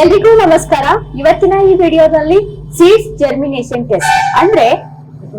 ಎಲ್ರಿಗೂ ನಮಸ್ಕಾರ. ಇವತ್ತಿನ ಈ ವಿಡಿಯೋದಲ್ಲಿ ಸೀಡ್ಸ್ ಜರ್ಮಿನೇಷನ್ ಟೆಸ್ಟ್ ಅಂದ್ರೆ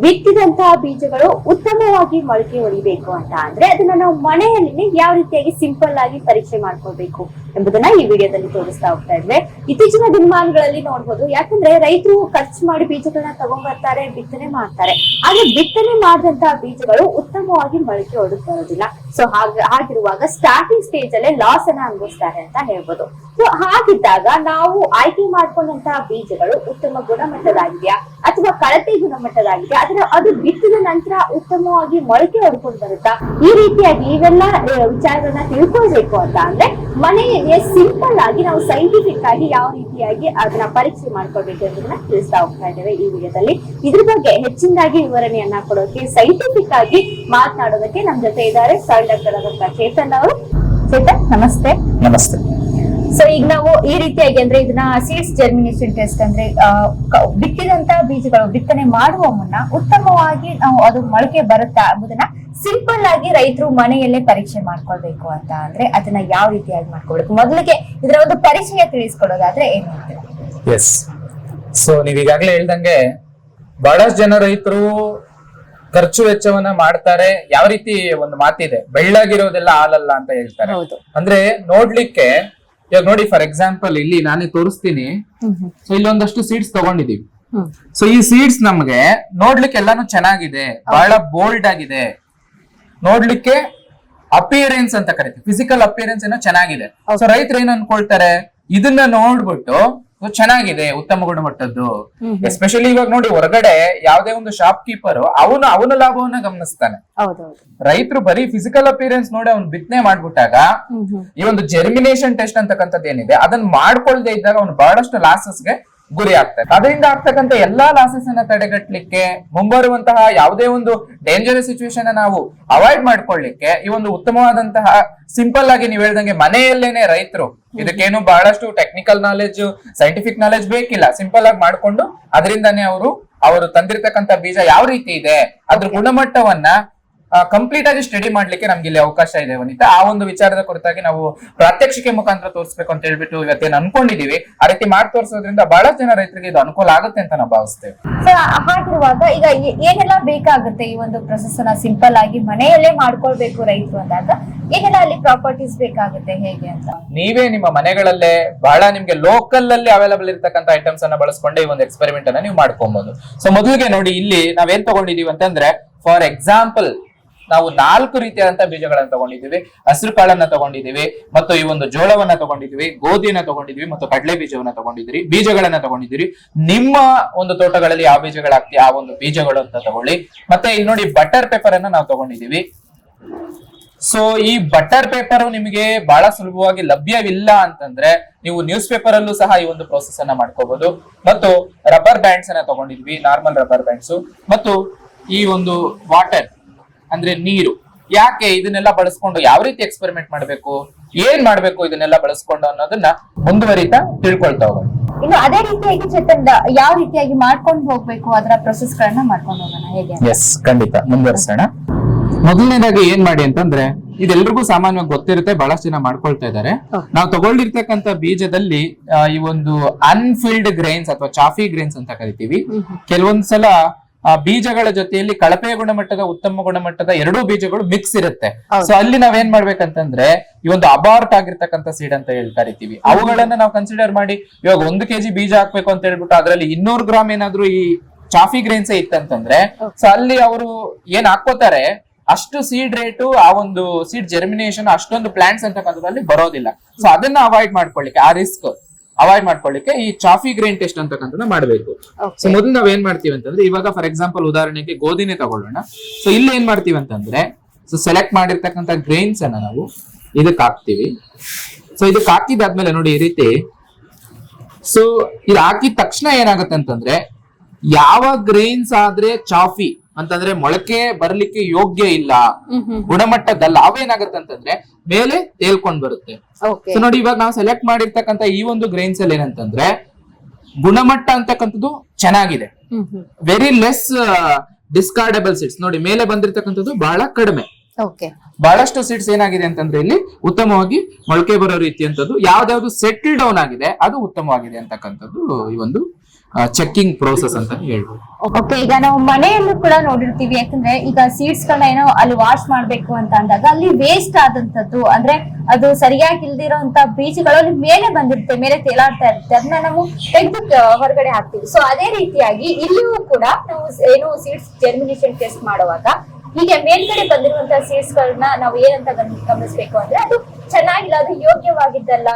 ಬಿತ್ತಿದಂತಹ ಬೀಜಗಳು ಉತ್ತಮವಾಗಿ ಮೊಳಕೆ ಹೊಡಿಬೇಕು ಅಂತ ಅಂದ್ರೆ ಅದನ್ನ ನಾವು ಮನೆಯಲ್ಲಿ ಯಾವ ರೀತಿಯಾಗಿ ಸಿಂಪಲ್ ಆಗಿ ಪರೀಕ್ಷೆ ಮಾಡ್ಕೊಳ್ಬೇಕು ಎಂಬುದನ್ನ ಈ ವಿಡಿಯೋದಲ್ಲಿ ತೋರಿಸ್ತಾ ಹೋಗ್ತಾ ಇದ್ವಿ. ಇತ್ತೀಚಿನ ದಿನಮಾನಗಳಲ್ಲಿ ನೋಡ್ಬೋದು, ಯಾಕಂದ್ರೆ ರೈತರು ಖರ್ಚು ಮಾಡಿ ಬೀಜಗಳನ್ನ ತಗೊಂಡ್ಬರ್ತಾರೆ, ಬಿತ್ತನೆ ಮಾಡ್ತಾರೆ. ಆದ್ರೆ ಬಿತ್ತನೆ ಮಾಡಿದಂತಹ ಬೀಜಗಳು ಉತ್ತಮವಾಗಿ ಮೊಳಕೆ ಹೊಡೆದು ಬರೋದಿಲ್ಲ. ಸೊ ಹಾಗಿರುವಾಗ ಸ್ಟಾರ್ಟಿಂಗ್ ಸ್ಟೇಜ್ ಅಲ್ಲೇ ಲಾಸ್ ಅನ್ನ ಅನುಭವಿಸ್ತಾರೆ ಅಂತ ಹೇಳ್ಬೋದು. ಸೊ ಹಾಗಿದ್ದಾಗ ನಾವು ಆಯ್ಕೆ ಮಾಡ್ಕೊಂಡಂತಹ ಬೀಜಗಳು ಉತ್ತಮ ಗುಣಮಟ್ಟದಾಗಿದೆಯಾ ಅಥವಾ ಕಳಪೆ ಗುಣಮಟ್ಟದಾಗಿದೆಯಾ, ಅದು ಬಿತ್ತಿದ ನಂತರ ಉತ್ತಮವಾಗಿ ಮೊಳಕೆ ಹೊಡ್ಕೊಂಡು ಬರುತ್ತಾ, ಈ ರೀತಿಯಾಗಿ ಇವೆಲ್ಲ ವಿಚಾರಗಳನ್ನ ತಿಳ್ಕೊಳ್ಬೇಕು ಅಂತ ಅಂದ್ರೆ ಮನೆಯಲ್ಲಿ ಸಿಂಪಲ್ ಆಗಿ ನಾವು ಸೈಂಟಿಫಿಕ್ ಆಗಿ ಯಾವ ರೀತಿಯಾಗಿ ಅದನ್ನ ಪರೀಕ್ಷೆ ಮಾಡ್ಕೊಳ್ಬೇಕು ಅನ್ನೋದನ್ನ ತಿಳಿಸ್ತಾ ಹೋಗ್ತಾ ಇದ್ದೇವೆ ಈ ವಿಡಿಯೋದಲ್ಲಿ. ಇದ್ರ ಬಗ್ಗೆ ಹೆಚ್ಚಿನದಾಗಿ ವಿವರಣೆಯನ್ನ ಕೊಡೋಕೆ, ಸೈಂಟಿಫಿಕ್ ಆಗಿ ಮಾತನಾಡೋದಕ್ಕೆ ನಮ್ ಜೊತೆ ಇದ್ದಾರೆ ಡಾಕ್ಟರ್ ಆದಂತಹ ಚೇತನ್ ಅವರು. ಚೇತನ್, ನಮಸ್ತೆ. ನಮಸ್ತೆ. ಸೊ ಈಗ ನಾವು ಈ ರೀತಿಯಾಗಿ ಅಂದ್ರೆ ಇದನ್ನ ಸೀಡ್ಸ್ ಜರ್ಮಿನೇಷನ್ ಟೆಸ್ಟ್ ಅಂದ್ರೆ ಬಿತ್ತಿದಂತಹ ಬೀಜಗಳು ಬಿತ್ತನೆ ಮಾಡುವ ಮುನ್ನ ಉತ್ತಮವಾಗಿ ನಾವು ಅದು ಮೊಳಕೆ ಬರುತ್ತಾ ಎಂಬುದನ್ನ ಸಿಂಪಲ್ ಆಗಿ ರೈತರು ಮನೆಯಲ್ಲೇ ಪರೀಕ್ಷೆ ಮಾಡ್ಕೊಳ್ಬೇಕು ಅಂತ ಅಂದ್ರೆ ಅದನ್ನ ಯಾವ ರೀತಿಯಾಗಿ ಮಾಡ್ಕೊಳ್ಬೇಕು, ಮೊದಲಿಗೆ ಇದರ ಒಂದು ಪರಿಚಯ ತಿಳಿಸ್ಕೊಡೋದಾದ್ರೆ ಏನು ಹೇಳ್ತೀರಾ? ಎಸ್, ಸೊ ನೀವ್ ಈಗಾಗ್ಲೇ ಹೇಳ್ದಂಗೆ ಬಹಳಷ್ಟು ಜನ ರೈತರು ಖರ್ಚು ವೆಚ್ಚವನ್ನ ಮಾಡ್ತಾರೆ. ಯಾವ ರೀತಿ ಒಂದು ಮಾತಿದೆ, ಬೆಳ್ಳಗಿರೋದೆಲ್ಲ ಹಾಲಲ್ಲ ಅಂತ ಹೇಳ್ತಾರೆ. ಅಂದ್ರೆ ನೋಡ್ಲಿಕ್ಕೆ ಇವಾಗ ನೋಡಿ, ಫಾರ್ ಎಕ್ಸಾಂಪಲ್ ಇಲ್ಲಿ ನಾನೇ ತೋರಿಸ್ತೀನಿ. ಸೊ ಇಲ್ಲಿ ಒಂದಷ್ಟು ಸೀಡ್ಸ್ ತಗೊಂಡಿದೀವಿ. ಸೊ ಈ ಸೀಡ್ಸ್ ನಮ್ಗೆ ನೋಡ್ಲಿಕ್ಕೆ ಎಲ್ಲಾನು ಚೆನ್ನಾಗಿದೆ, ಬಹಳ ಬೋಲ್ಡ್ ಆಗಿದೆ, ನೋಡ್ಲಿಕ್ಕೆ ಅಪಿಯರೆನ್ಸ್ ಅಂತ ಕರಿತೀವಿ, ಫಿಸಿಕಲ್ ಅಪಿಯರೆನ್ಸ್ ಏನೋ ಚೆನ್ನಾಗಿದೆ. ಸೊ ರೈತರು ಏನ್ ಅನ್ಕೊಳ್ತಾರೆ, ಇದನ್ನ ನೋಡ್ಬಿಟ್ಟು ಚೆನ್ನಾಗಿದೆ, ಉತ್ತಮ ಗುಣಮಟ್ಟದ್ದು. ಎಸ್ಪೆಷಲಿ ಇವಾಗ ನೋಡಿ, ಹೊರಗಡೆ ಯಾವ್ದೇ ಒಂದು ಶಾಪ್ ಕೀಪರ್ ಅವನ ಲಾಭವನ್ನ ಗಮನಿಸ್ತಾನೆ. ರೈತರು ಬರೀ ಫಿಸಿಕಲ್ ಅಪಿಯರೆನ್ಸ್ ನೋಡಿ ಅವ್ನು ಬಿತ್ತನೆ ಮಾಡ್ಬಿಟ್ಟಾಗ ಈ ಒಂದು ಜರ್ಮಿನೇಷನ್ ಟೆಸ್ಟ್ ಅಂತಕ್ಕಂಥದ್ದು ಏನಿದೆ ಅದನ್ನ ಮಾಡ್ಕೊಳ್ದೆ ಇದ್ದಾಗ ಅವ್ನು ಬಹಳಷ್ಟು ಲಾಸಸ್ಗೆ ಗುರಿ ಆಗ್ತಾರೆ. ಅದರಿಂದ ಆಗ್ತಕ್ಕಂಥ ಎಲ್ಲಾ ಲಾಸಸ್ ಅನ್ನ ತಡೆಗಟ್ಟಲಿಕ್ಕೆ, ಮುಂಬರುವಂತಹ ಯಾವುದೇ ಒಂದು ಡೇಂಜರಸ್ ಸಿಚುವೇಶನ್ ನಾವು ಅವಾಯ್ಡ್ ಮಾಡ್ಕೊಳ್ಳಿಕ್ಕೆ ಈ ಒಂದು ಉತ್ತಮವಾದಂತಹ ಸಿಂಪಲ್ ಆಗಿ ನೀವ್ ಹೇಳ್ದಂಗೆ ಮನೆಯಲ್ಲೇನೆ ರೈತರು ಇದಕ್ಕೇನು ಬಹಳಷ್ಟು ಟೆಕ್ನಿಕಲ್ ನಾಲೆಜ್, ಸೈಂಟಿಫಿಕ್ ನಾಲೆಜ್ ಬೇಕಿಲ್ಲ, ಸಿಂಪಲ್ ಆಗಿ ಮಾಡ್ಕೊಂಡು ಅದರಿಂದಾನೇ ಅವರು ತಂದಿರ್ತಕ್ಕಂಥ ಬೀಜ ಯಾವ ರೀತಿ ಇದೆ ಅದ್ರ ಗುಣಮಟ್ಟವನ್ನ ಕಂಪ್ಲೀಟ್ ಆಗಿ ಸ್ಟಡಿ ಮಾಡ್ಲಿಕ್ಕೆ ನಮ್ಗೆ ಇಲ್ಲಿ ಅವಕಾಶ ಇದೆ ವನಿತಾ. ಆ ಒಂದು ವಿಚಾರದ ಕುರಿತಾಗಿ ನಾವು ಪ್ರಾತ್ಯಕ್ಷಿಕೆ ಮುಖಾಂತರ ತೋರಿಸ್ಬೇಕು ಅಂತ ಹೇಳ್ಬಿಟ್ಟು ಇವತ್ತೇನು ಅನ್ಕೊಂಡಿದೀವಿ. ಆ ರೀತಿ ಮಾಡಿ ತೋರಿಸೋದ್ರಿಂದ ಬಹಳಷ್ಟು ಜನ ರೈತರಿಗೆ ಇದು ಅನುಕೂಲ ಆಗುತ್ತೆ ಅಂತ ನಾವು ಭಾವಿಸ್ತೇವೆ. ಹಾಗಿರುವಾಗ ಈಗ ಏನೆಲ್ಲ ಬೇಕಾಗುತ್ತೆ ಈ ಒಂದು ಪ್ರೊಸೆಸ್ ನ ಸಿಂಪಲ್ ಆಗಿ ಮನೆಯಲ್ಲೇ ಮಾಡ್ಕೊಳ್ಬೇಕು ರೈತರು ಅಂದಾಗ ಏನೆಲ್ಲ ಅಲ್ಲಿ ಪ್ರಾಪರ್ಟೀಸ್ ಬೇಕಾಗುತ್ತೆ, ಹೇಗೆ ಅಂತ? ನೀವೇ ನಿಮ್ಮ ಮನೆಗಳಲ್ಲೇ ಬಹಳ ನಿಮ್ಗೆ ಲೋಕಲ್ ಅಲ್ಲಿ ಅವೈಲಬಲ್ ಇರತಕ್ಕಂತ ಐಟಮ್ಸ್ ಅನ್ನ ಬಳಸ್ಕೊಂಡೆ ಈ ಒಂದು ಎಕ್ಸ್ಪೆರಿಮೆಂಟ್ ಅನ್ನ ನೀವು ಮಾಡ್ಕೊಬಹುದು. ಸೊ ಮೊದಲಿಗೆ ನೋಡಿ, ಇಲ್ಲಿ ನಾವೇನ್ ತಗೊಂಡಿದೀವಿ ಅಂತಂದ್ರೆ, ಫಾರ್ ಎಕ್ಸಾಂಪಲ್ ನಾವು 4 ರೀತಿಯಾದಂತಹ ಬೀಜಗಳನ್ನ ತಗೊಂಡಿದೀವಿ. ಹಸಿರು ಕಾಳನ್ನ ತಗೊಂಡಿದೀವಿ, ಮತ್ತು ಈ ಒಂದು ಜೋಳವನ್ನ ತಗೊಂಡಿದೀವಿ, ಗೋಧಿಯನ್ನ ತಗೊಂಡಿದೀವಿ, ಮತ್ತು ಕಡಲೆ ಬೀಜವನ್ನ ತಗೊಂಡಿದ್ದೀರಿ. ಬೀಜಗಳನ್ನ ತಗೊಂಡಿದ್ದೀರಿ. ನಿಮ್ಮ ಒಂದು ತೋಟಗಳಲ್ಲಿ ಯಾವ ಬೀಜಗಳಾಗ್ತಿ ಆ ಒಂದು ಬೀಜಗಳು ಅಂತ ತಗೊಳ್ಳಿ. ಮತ್ತೆ ಇಲ್ಲಿ ನೋಡಿ, ಬಟರ್ ಪೇಪರ್ ಅನ್ನ ನಾವು ತಗೊಂಡಿದೀವಿ. ಸೊ ಈ ಬಟರ್ ಪೇಪರ್ ನಿಮಗೆ ಬಹಳ ಸುಲಭವಾಗಿ ಲಭ್ಯವಿಲ್ಲ ಅಂತಂದ್ರೆ ನೀವು ನ್ಯೂಸ್ ಪೇಪರ್ ಅಲ್ಲೂ ಸಹ ಈ ಒಂದು ಪ್ರೋಸೆಸ್ ಅನ್ನ ಮಾಡ್ಕೋಬಹುದು. ಮತ್ತು ರಬ್ಬರ್ ಬ್ಯಾಂಡ್ಸ್ ಅನ್ನ ತಗೊಂಡಿದ್ವಿ, ನಾರ್ಮಲ್ ರಬ್ಬರ್ ಬ್ಯಾಂಡ್ಸ್. ಮತ್ತು ಈ ಒಂದು ವಾಟರ್ ಅಂದ್ರೆ ನೀರು. ಯಾಕೆ ಇದನ್ನೆಲ್ಲ ಬಳಸ್ಕೊಂಡು ಯಾವ ರೀತಿ ಎಕ್ಸ್ಪೆರಿಮೆಂಟ್ ಮಾಡ್ಬೇಕು, ಏನ್ ಮಾಡ್ಬೇಕು ಇದನ್ನೆಲ್ಲ ಬಳಸ್ಕೊಂಡು ಅನ್ನೋದನ್ನ ಮುಂದುವರಿತಾ ತಿಳ್ಕೊಳ್ತಾ ಹೋಗೋಣ. ಇನ್ನು ಅದೇ ರೀತಿಯಾಗಿ ಚೇತನ್ ಯಾವ ರೀತಿಯಾಗಿ ಮಾಡ್ಕೊಂಡು ಹೋಗ್ಬೇಕು ಅದರ ಪ್ರೊಸೆಸ್ ಗಳನ್ನ ಮಾಡ್ಕೊಂಡು ಹೋಗೋಣ, ಹೇಗೆ? ಎಸ್, ಖಂಡಿತ ಮುಂದುವರಿಸೋಣ. ಮೊದಲನೇದಾಗಿ ಏನ್ ಮಾಡಿ ಅಂತಂದ್ರೆ, ಇದೆಲ್ರಿಗೂ ಸಾಮಾನ್ಯವಾಗಿ ಗೊತ್ತಿರುತ್ತೆ, ಬಹಳಷ್ಟು ಜನ ಮಾಡ್ಕೊಳ್ತಾ ಇದ್ದಾರೆ. ನಾವು ತಗೊಂಡಿರ್ತಕ್ಕಂಥ ಬೀಜದಲ್ಲಿ ಈ ಒಂದು ಅನ್ಫಿಲ್ಡ್ ಗ್ರೈನ್ಸ್ ಅಥವಾ ಚಾಫಿ ಗ್ರೈನ್ಸ್ ಅಂತ ಕರಿತೀವಿ. ಕೆಲವೊಂದ್ಸಲ ಬೀಜಗಳ ಜೊತೆಯಲ್ಲಿ ಕಳಪೆ ಗುಣಮಟ್ಟದ, ಉತ್ತಮ ಗುಣಮಟ್ಟದ ಎರಡೂ ಬೀಜಗಳು ಮಿಕ್ಸ್ ಇರುತ್ತೆ. ಸೊ ಅಲ್ಲಿ ನಾವೇನ್ ಮಾಡ್ಬೇಕಂತಂದ್ರೆ, ಈ ಒಂದು ಅಬಾರ್ಟ್ ಆಗಿರ್ತಕ್ಕಂಥ ಸೀಡ್ ಅಂತ ಕರಿತೀವಿ, ಅವುಗಳನ್ನ ನಾವು ಕನ್ಸಿಡರ್ ಮಾಡಿ, ಇವಾಗ 1 kg ಬೀಜ ಹಾಕ್ಬೇಕು ಅಂತ ಹೇಳ್ಬಿಟ್ಟು ಅದ್ರಲ್ಲಿ 200 ಗ್ರಾಮ್ ಏನಾದ್ರು ಈ ಚಾಫಿ ಗ್ರೈನ್ಸ್ ಇತ್ತಂತಂದ್ರೆ, ಸೊ ಅಲ್ಲಿ ಅವರು ಏನ್ ಹಾಕೋತಾರೆ ಅಷ್ಟು ಸೀಡ್ ರೇಟು, ಆ ಒಂದು ಸೀಡ್ ಜರ್ಮಿನೇಷನ್ ಅಷ್ಟೊಂದು ಪ್ಲಾಂಟ್ಸ್ ಅಂತಕ್ಕಂಥದ್ದಲ್ಲಿ ಬರೋದಿಲ್ಲ. ಸೊ ಅದನ್ನ ಅವಾಯ್ಡ್ ಮಾಡ್ಕೊಳ್ಳಿಕ್ಕೆ, ಆ ರಿಸ್ಕ್ ಅವಾಯ್ಡ್ ಮಾಡ್ಕೊಳ್ಳಿಕ್ಕೆ ಈ ಚಾಫಿ ಗ್ರೈನ್ ಟೆಸ್ಟ್ ಅಂತಕ್ಕಂಥದ್ದು ಮಾಡಬೇಕು. ಸೊ ಮೊದಲು ನಾವ್ ಏನ್ ಮಾಡ್ತೀವಿ ಅಂತಂದ್ರೆ, ಇವಾಗ ಫಾರ್ ಎಕ್ಸಾಂಪಲ್ ಉದಾಹರಣೆಗೆ ಗೋಧಿನೇ ತಗೊಳ್ಳೋಣ. ಸೊ ಇಲ್ಲಿ ಏನ್ ಮಾಡ್ತೀವಿ ಅಂತಂದ್ರೆ, ಸೊ ಸೆಲೆಕ್ಟ್ ಮಾಡಿರ್ತಕ್ಕಂಥ ಗ್ರೈನ್ಸ್ ಅನ್ನ ನಾವು ಇದಕ್ಕೆ ಹಾಕ್ತಿವಿ. ಸೊ ಇದಕ್ಕೆ ಹಾಕಿದಾದ್ಮೇಲೆ ನೋಡಿ ಈ ರೀತಿ, ಸೊ ಇದು ಹಾಕಿದ ತಕ್ಷಣ ಏನಾಗುತ್ತೆ ಅಂತಂದ್ರೆ, ಯಾವ ಗ್ರೈನ್ಸ್ ಆದ್ರೆ ಚಾಫಿ ಅಂತಂದ್ರೆ ಮೊಳಕೆ ಬರ್ಲಿಕ್ಕೆ ಯೋಗ್ಯ ಇಲ್ಲ, ಗುಣಮಟ್ಟದಲ್ಲ, ಅವೇನಾಗತ್ತೆ ಅಂತಂದ್ರೆ ಮೇಲೆ ತೇಲ್ಕೊಂಡ್ ಬರುತ್ತೆ. ಸೊ ನೋಡಿ, ಇವಾಗ ನಾವು ಸೆಲೆಕ್ಟ್ ಮಾಡಿರ್ತಕ್ಕಂಥ ಈ ಒಂದು ಗ್ರೈನ್ಸ್ ಅಲ್ಲಿ ಏನಂತಂದ್ರೆ, ಗುಣಮಟ್ಟ ಅಂತಕ್ಕಂಥದ್ದು ಚೆನ್ನಾಗಿದೆ, ವೆರಿ ಲೆಸ್ ಡಿಸ್ಕಾರ್ಡೆಬಲ್ ಸೀಡ್ಸ್. ನೋಡಿ ಮೇಲೆ ಬಂದಿರ್ತಕ್ಕಂಥದ್ದು ಬಹಳ ಕಡಿಮೆ. ಓಕೆ. ಬಹಳಷ್ಟು ಸೀಡ್ಸ್ ಏನಾಗಿದೆ ಅಂತಂದ್ರೆ ಇಲ್ಲಿ ಉತ್ತಮವಾಗಿ ಮೊಳಕೆ ಬರೋ ರೀತಿಯಂತದ್ದು ಯಾವ್ದಾವ್ದು ಸೆಟಲ್ ಡೌನ್ ಆಗಿದೆ ಅದು ಉತ್ತಮವಾಗಿದೆ ಅಂತಕ್ಕಂಥದ್ದು ಈ ಒಂದು ಚೆಕ್ಕಿಂಗ್ ಪ್ರೋಸೆಸ್ ಅಂತ ಹೇಳ್ಬೋದು. ಓಕೆ, ಈಗ ನಾವು ಮನೆಯಲ್ಲೂ ಕೂಡ ನೋಡಿರ್ತೀವಿ. ಯಾಕಂದ್ರೆ ಈಗ ಸೀಡ್ಸ್ ಗಳನ್ನ ಏನೋ ಅಲ್ಲಿ ವಾಶ್ ಮಾಡ್ಬೇಕು ಅಂತ ಅಂದಾಗ ಅಲ್ಲಿ ವೇಸ್ಟ್ ಆದಂತದ್ದು, ಅಂದ್ರೆ ಅದು ಸರಿಯಾಗಿ ಇಲ್ದಿರೋಂತ ಬೀಜಗಳು ಅಲ್ಲಿ ಮೇಲೆ ಬಂದಿರುತ್ತೆ, ಮೇಲೆ ತೇಲಾಡ್ತಾ ಇರುತ್ತೆ, ಅದನ್ನ ನಾವು ತೆಗೆದು ಹೊರಗಡೆ ಹಾಕ್ತಿವಿ. ಸೊ ಅದೇ ರೀತಿಯಾಗಿ ಇಲ್ಲಿಯೂ ಕೂಡ ನಾವು ಏನು ಸೀಡ್ಸ್ ಜರ್ಮಿನೇಷನ್ ಟೆಸ್ಟ್ ಮಾಡುವಾಗ ಹೀಗೆ ಮೇಲ್ಗಡೆ ಬಂದಿರುವಂತಹ ಸೀಡ್ಸ್ ಗಳನ್ನ ನಾವು ಏನಂತ ಗಮನಿಸಬೇಕು ಅಂದ್ರೆ ಅದು ಚೆನ್ನಾಗಿಲ್ಲ, ಅದು ಯೋಗ್ಯವಾಗಿದ್ದಲ್ಲ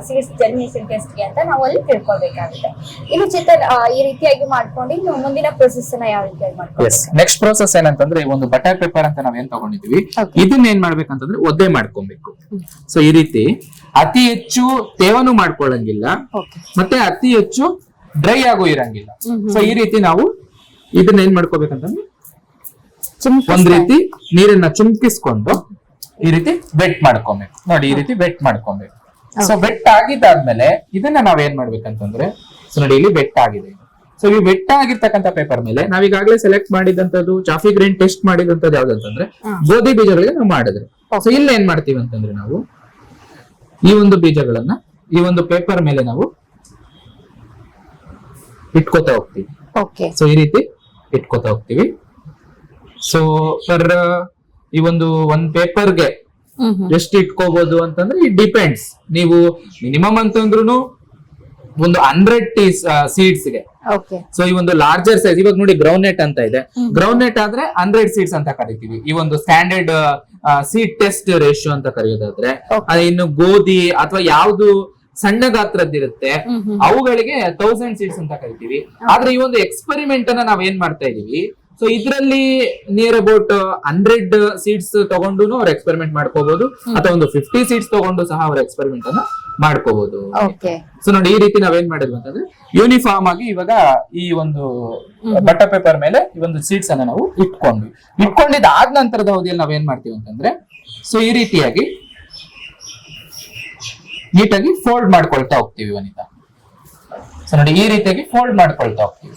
ಸೀಡ್ಸ್ ಜರ್ಮಿನೇಷನ್ ಟೆಸ್ಟ್ ಗೆ ಅಂತ ನಾವು ಅಲ್ಲಿ ತಿಳ್ಕೊಳ್ಬೇಕಾಗುತ್ತೆ. ಇನ್ನು ಚಿತ್ರ ಈ ರೀತಿಯಾಗಿ ಮಾಡ್ಕೊಂಡು ಇನ್ನು ಮುಂದಿನ ಪ್ರೊಸೆಸ್ ನ ಯಾವ ರೀತಿಯಾಗಿ ಮಾಡ್ತೀವಿ? ನೆಕ್ಸ್ಟ್ ಪ್ರೊಸೆಸ್ ಏನಂತಂದ್ರೆ ಒಂದು ಬಟರ್ ಪೇಪರ್ ಅಂತ ನಾವ್ ಏನ್ ತಗೊಂಡಿದೀವಿ, ಇದನ್ನ ಏನ್ ಮಾಡ್ಬೇಕಂತಂದ್ರೆ ಒದ್ದೆ ಮಾಡ್ಕೊಬೇಕು. ಸೊ ಈ ರೀತಿ ಅತಿ ಹೆಚ್ಚು ತೇವನು ಮಾಡ್ಕೊಳ್ಳಂಗಿಲ್ಲ, ಮತ್ತೆ ಅತಿ ಹೆಚ್ಚು ಡ್ರೈ ಆಗು ಇರಂಗಿಲ್ಲ. ಸೊ ಈ ರೀತಿ ನಾವು ಇದನ್ನ ಏನ್ ಮಾಡ್ಕೋಬೇಕಂತಂದ್ರೆ ಒಂದ್ ರೀತಿ ನೀರನ್ನ ಚುಮ್ಕಿಸ್ಕೊಂಡು ಈ ರೀತಿ ವೆಟ್ ಮಾಡ್ಕೊಬೇಕು. ನೋಡಿ, ಈ ರೀತಿ ವೆಟ್ ಮಾಡ್ಕೊಬೇಕು. ಸೊ ವೆಟ್ ಆಗಿದ್ದಾದ್ಮೇಲೆ ಇದನ್ನ ನಾವ್ ಏನ್ ಮಾಡ್ಬೇಕಂತಂದ್ರೆ, ಸೊ ನೋಡಿ ಇಲ್ಲಿ ವೆಟ್ ಆಗಿದೆ. ಸೊ ಈ ವೆಟ್ ಆಗಿರ್ತಕ್ಕಂಥ ಪೇಪರ್ ಮೇಲೆ ನಾವೀಗಾಗಲೇ ಸೆಲೆಕ್ಟ್ ಮಾಡಿದಂತದ್ದು ಚಾಫಿ ಗ್ರೈನ್ ಟೆಸ್ಟ್ ಮಾಡಿದಂತದ್ದು ಯಾವ್ದಂತಂದ್ರೆ ಗೋಧಿ ಬೀಜಗಳಿಗೆ ನಾವು ಮಾಡಿದ್ರೆ. ಸೊ ಇಲ್ಲಿ ಏನ್ ಮಾಡ್ತೀವಿ ಅಂತಂದ್ರೆ ನಾವು ಈ ಒಂದು ಬೀಜಗಳನ್ನ ಈ ಒಂದು ಪೇಪರ್ ಮೇಲೆ ನಾವು ಇಟ್ಕೋತಾ ಹೋಗ್ತೀವಿ. ಸೊ ಈ ರೀತಿ ಇಟ್ಕೋತಾ ಹೋಗ್ತೀವಿ. ಸೊ ಫರ್ ಈ ಒಂದ್ ಪೇಪರ್ಗೆ ಎಷ್ಟು ಇಟ್ಕೋಬಹುದು ಅಂತಂದ್ರೆ ಇಟ್ ಡಿಪೆಂಡ್ಸ್. ನೀವು ಮಿನಿಮಮ್ ಅಂತಂದ್ರೂ ಒಂದು 100 ಸೀಡ್ಸ್ ಗೆ. ಸೊ ಈ ಒಂದು ಲಾರ್ಜರ್ ಸೈಜ್ ಇವಾಗ ನೋಡಿ ಗ್ರೌಂಡ್ ನೆಟ್ ಅಂತ ಇದೆ. ಗ್ರೌಂಡ್ ನೆಟ್ ಆದ್ರೆ 100 ಸೀಡ್ಸ್ ಅಂತ ಕರಿತೀವಿ. ಈ ಒಂದು ಸ್ಟ್ಯಾಂಡರ್ಡ್ ಸೀಡ್ ಟೆಸ್ಟ್ ರೇಷಿಯೋ ಅಂತ ಕರೆಯೋದಾದ್ರೆ, ಇನ್ನು ಗೋಧಿ ಅಥವಾ ಯಾವ್ದು ಸಣ್ಣ ಗಾತ್ರದ್ದಿರುತ್ತೆ ಅವುಗಳಿಗೆ 1000 ಸೀಡ್ಸ್ ಅಂತ ಕರಿತೀವಿ. ಆದ್ರೆ ಈ ಒಂದು ಎಕ್ಸ್ಪೆರಿಮೆಂಟ್ ಅನ್ನ ನಾವ್ ಏನ್ ಮಾಡ್ತಾ ಇದೀವಿ, ಸೊ ಇದ್ರಲ್ಲಿ ನಿಯರ್ ಅಬೌಟ್ 100 ಸೀಡ್ಸ್ ತಗೊಂಡು ಅವ್ರ ಎಕ್ಸ್ಪೆರಿಮೆಂಟ್ ಮಾಡ್ಕೋಬಹುದು, ಅಥವಾ ಒಂದು 50 ಸೀಡ್ಸ್ ತಗೊಂಡು ಸಹ ಅವ್ರ ಎಕ್ಸ್ಪೆರಿಮೆಂಟ್ ಅನ್ನ ಮಾಡ್ಕೋಬಹುದು. ಸೊ ನೋಡಿ, ಈ ರೀತಿ ನಾವೇನ್ ಮಾಡಿದ್ವಿ ಅಂತಂದ್ರೆ ಯೂನಿಫಾರ್ಮ್ ಆಗಿ ಇವಾಗ ಈ ಒಂದು ಬಟರ್ ಪೇಪರ್ ಮೇಲೆ ಈ ಒಂದು ಸೀಡ್ಸ್ ಅನ್ನ ನಾವು ಇಟ್ಕೊಂಡಿದ್ದಾದ ನಂತರದ ಅವಧಿಯಲ್ಲಿ ನಾವೇನ್ ಮಾಡ್ತೀವಿ ಅಂತಂದ್ರೆ, ಸೊ ಈ ರೀತಿಯಾಗಿ ನೀಟಾಗಿ ಫೋಲ್ಡ್ ಮಾಡ್ಕೊಳ್ತಾ ಹೋಗ್ತೀವಿ ವನಿತಾ. ಸೊ ನೋಡಿ, ಈ ರೀತಿಯಾಗಿ ಫೋಲ್ಡ್ ಮಾಡ್ಕೊಳ್ತಾ ಹೋಗ್ತೀವಿ.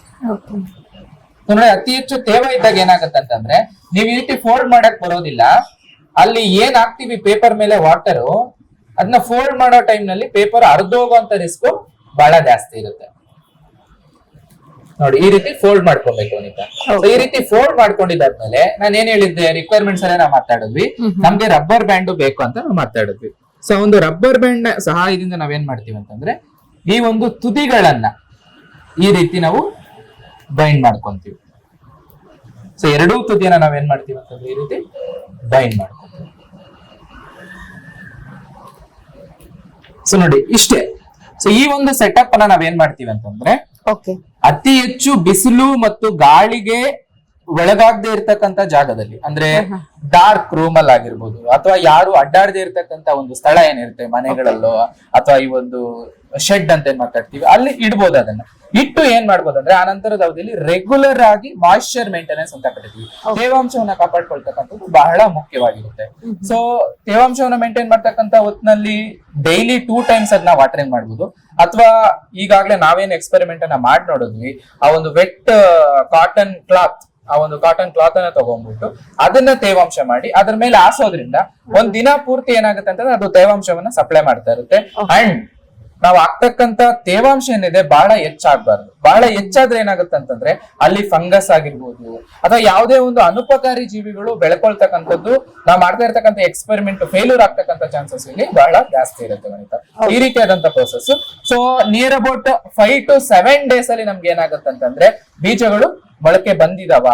ನೋಡಿ, ಅತಿ ಹೆಚ್ಚು ತೇವ ಇದ್ದಾಗ ಏನಾಗತ್ತೆ ಅಂತಂದ್ರೆ ನೀವ್ ಈ ರೀತಿ ಫೋಲ್ಡ್ ಮಾಡಕ್ ಬರೋದಿಲ್ಲ. ಅಲ್ಲಿ ಏನ್ ಹಾಕ್ತಿವಿ ಪೇಪರ್ ಮೇಲೆ ವಾಟರು, ಅದನ್ನ ಫೋಲ್ಡ್ ಮಾಡೋ ಟೈಮ್ ನಲ್ಲಿ ಪೇಪರ್ ಅರ್ಧೋಗುವಂತ ರಿಸ್ಕ್ ಬಹಳ ಜಾಸ್ತಿ ಇರುತ್ತೆ. ನೋಡಿ, ಈ ರೀತಿ ಫೋಲ್ಡ್ ಮಾಡ್ಕೊಬೇಕು ವನಿತಾ. ಈ ರೀತಿ ಫೋಲ್ಡ್ ಮಾಡ್ಕೊಂಡಿದ್ದಾದ್ಮೇಲೆ ನಾನು ಏನ್ ಹೇಳಿದ್ದೆ, ರಿಕ್ವೈರ್ಮೆಂಟ್ಸ್ ಎಲ್ಲ ನಾವು ಮಾತಾಡಿದ್ವಿ. ನಮ್ಗೆ ರಬ್ಬರ್ ಬ್ಯಾಂಡ್ ಬೇಕು ಅಂತ ನಾವು ಮಾತಾಡಿದ್ವಿ. ಸೊ ಒಂದು ರಬ್ಬರ್ ಬ್ಯಾಂಡ್ ಸಹಾಯದಿಂದ ನಾವೇನ್ ಮಾಡ್ತೀವಿ ಅಂತಂದ್ರೆ ಈ ಒಂದು ತುದಿಗಳನ್ನ ಈ ರೀತಿ ನಾವು ಬೈಂಡ್ ಮಾಡ್ಕೊಂತೀವಿ. ಸೊ ಎರಡೂ ತುದಿಯನ್ನ ನಾವೇನ್ ಮಾಡ್ತೀವಿ ಅಂತಂದ್ರೆ ಈ ರೀತಿ ಬೈಂಡ್ ಮಾಡ್ಕೊಂತೀವಿ. ಸೊ ನೋಡಿ, ಇಷ್ಟೇ. ಸೊ ಈ ಒಂದು ಸೆಟಪ್ ಅನ್ನ ನಾವೇನ್ ಮಾಡ್ತೀವಿ ಅಂತಂದ್ರೆ ಅತಿ ಹೆಚ್ಚು ಬಿಸಿಲು ಮತ್ತು ಗಾಳಿಗೆ ಒಳಗಾಗದೆ ಇರ್ತಕ್ಕಂತ ಜಾಗದಲ್ಲಿ, ಅಂದ್ರೆ ಡಾರ್ಕ್ ರೂಮ್ ಅಲ್ಲಿ ಆಗಿರ್ಬೋದು, ಅಥವಾ ಯಾರು ಅಡ್ಡಾಡದೆ ಇರ್ತಕ್ಕಂತ ಒಂದು ಸ್ಥಳ ಏನಿರುತ್ತೆ ಮನೆಗಳಲ್ಲೋ, ಅಥವಾ ಈ ಒಂದು ಶೆಡ್ ಅಂತ ಏನ್ ಮಾತಾಡ್ತೀವಿ ಅಲ್ಲಿ ಇಡ್ಬೋದು. ಅದನ್ನ ಇಟ್ಟು ಏನ್ ಮಾಡ್ಬೋದು ಅಂದ್ರೆ ಆ ನಂತರದ ಅವಧಿಯಲ್ಲಿ ರೆಗ್ಯುಲರ್ ಆಗಿ ಮಾಯಿಶ್ಚರ್ ಮೇಂಟೆನೆನ್ಸ್ ಅಂತ ಕರಿತೀವಿ. ತೇವಾಂಶವನ್ನ ಕಾಪಾಡ್ಕೊಳ್ತಕ್ಕಂಥದ್ದು ಬಹಳ ಮುಖ್ಯವಾಗಿರುತ್ತೆ. ಸೊ ತೇವಾಂಶವನ್ನ ಮೇಂಟೈನ್ ಮಾಡ್ತಕ್ಕಂಥ ಹೊತ್ತಿನಲ್ಲಿ ಡೈಲಿ 2 times ಅದನ್ನ ವಾಟರಿಂಗ್ ಮಾಡ್ಬೋದು. ಅಥವಾ ಈಗಾಗ್ಲೇ ನಾವೇನ್ ಎಕ್ಸ್ಪೆರಿಮೆಂಟ್ ಅನ್ನ ಮಾಡಿ ನೋಡಿದ್ವಿ, ಆ ಒಂದು ವೆಟ್ ಕಾಟನ್ ಕ್ಲಾತ್ ಅನ್ನ ತಗೊಂಡ್ಬಿಟ್ಟು ಅದನ್ನ ತೇವಾಂಶ ಮಾಡಿ ಅದ್ರ ಮೇಲೆ ಹಾಸೋದ್ರಿಂದ ಒಂದ್ ದಿನ ಪೂರ್ತಿ ಏನಾಗುತ್ತೆ ಅಂತಂದ್ರೆ ಅದು ತೇವಾಂಶವನ್ನ ಸಪ್ಲೈ ಮಾಡ್ತಾ ಇರುತ್ತೆ. ಅಂಡ್ ನಾವು ಆಗ್ತಕ್ಕಂತ ತೇವಾಂಶ ಏನಿದೆ ಬಹಳ ಹೆಚ್ಚಾಗಬಾರ್ದು. ಬಹಳ ಹೆಚ್ಚಾದ್ರೆ ಏನಾಗುತ್ತೆ ಅಂತಂದ್ರೆ ಅಲ್ಲಿ ಫಂಗಸ್ ಆಗಿರ್ಬೋದು ಅಥವಾ ಯಾವುದೇ ಒಂದು ಅನುಪಕಾರಿ ಜೀವಿಗಳು ಬೆಳ್ಕೊಳ್ತಕ್ಕಂಥದ್ದು, ನಾವು ಮಾಡ್ತಾ ಇರ್ತಕ್ಕಂಥ ಎಕ್ಸ್ಪೆರಿಮೆಂಟ್ ಫೇಲ್ಯೂರ್ ಆಗ್ತಕ್ಕಂಥ ಚಾನ್ಸಸ್ ಇಲ್ಲಿ ಬಹಳ ಜಾಸ್ತಿ ಇರುತ್ತೆ ವನಿತಾ. ಈ ರೀತಿಯಾದಂತ process. So near about 5 to 7 days ಅಲ್ಲಿ ನಮ್ಗೆ ಏನಾಗುತ್ತೆ ಅಂತಂದ್ರೆ ಬೀಜಗಳು ಮೊಳಕೆ ಬಂದಿದಾವ,